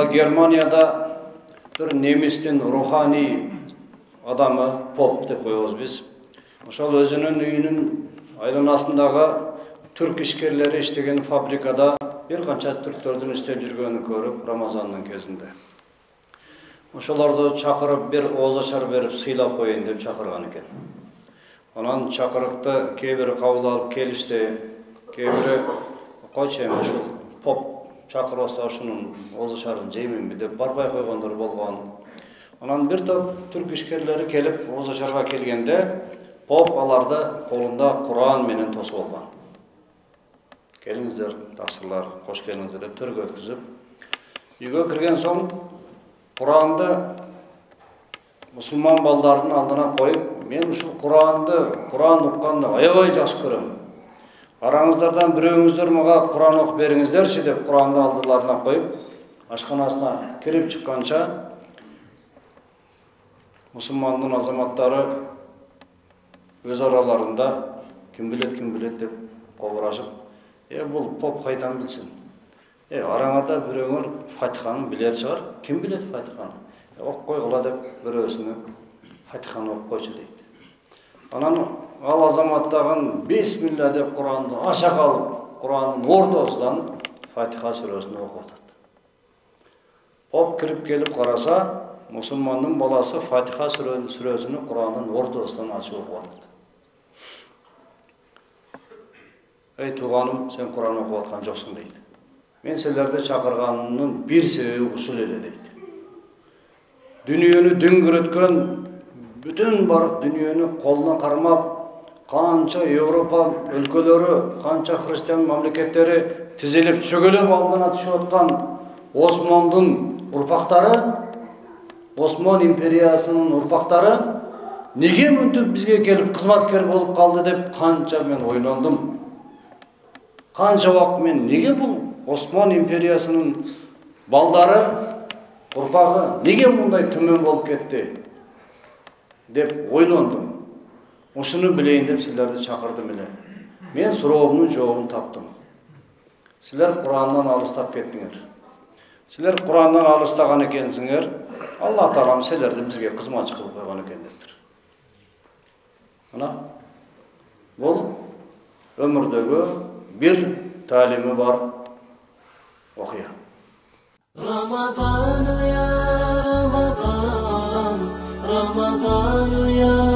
Германияда bir немистин руханий адамы поп деп коебуз биз. Ошол өзүнүн үйүнүн айланасындагы түрк ишкерлери иштеген фабрикада bir канча түрктөрдүн иштеп жүргөнүн көрүп Рамазандын кезинде. Ошолорду чакырып bir оозачар берип сыйлап коеюн деп чакырган экен. Анан чакырыкты кээ бири кабыл алып келишти, кээ бири койчу эми ушул поп чакырса ушунун оозачарын жейминби деп барбай койгондор болгон. Анан bir топ түрк ишкерлери келип оозачарга келгенде поп аларды колунда Куран менен тосуп алган. Келиңиздер, тапсырлар, кош келиңиздер деп төргө өткүзүп, үйгө кирген соң Куранды мусулман балдардын алдына коюп, мен ушул Куран укканды аябай жакшы көрөм. Араңыздардан бирөөңүздөр мага Куран окуп бериңиздерчи деп Куранды алдыларына коюп, ашканасына кирип чыкканча мусулмандын азаматтары өз араларында ким билет деп кобурашып, бул поп кайдан билсин? Араңарда бирөөңөр Фатиханы билер чыгар, ким билет Фатиханы? Окуп койгула деп бирөөсүнө Фатиханы окуп койчу дейт. Анан ал азаматтагын бисмилла деп Куранды ача калып, Курандын ортосунан Фатиха сүрөсүн окуп атат. Поп кирип келип караса, мусулмандын баласы Фатиха сүрөсүнү Курандын ортосунан ачып окуп атат. Ey тууганым, сен Куран окуп аткан жоксуң дейт. Мен силерди чакырганымдын бир себеби ушул эле дейт. Дүйнөнү дүңгүрөткөн, бүтүн барып дүйнөнү колуна кармап, канча Европа өлкөлөрү, канча христиан мамлекеттери тизилип чөгөлөп алдына түшүп аткан Осмондун урпактары, Осмон империясынын урпактары неге мынтип бизге келип кызматкер болуп калды деп канча мен ойлондум. Канча убакыт мен неге бул Осман империясынын балдары, урпагы неге мындай төмөн болуп кетти деп ойлондум. Ушуну билейин деп силерди чакырдым эле. Мен суроомдун жообун таптым. Силер Курандан алыстап кеттиңер. Силер Курандан алыстаган экенсиңер, Алла Таалам силерди бизге кызматчы кылып койгон экен дептир. Мына бул өмүрдөгү bir talimi var okuya. Ramazan ya Ramazan, Ramazan ya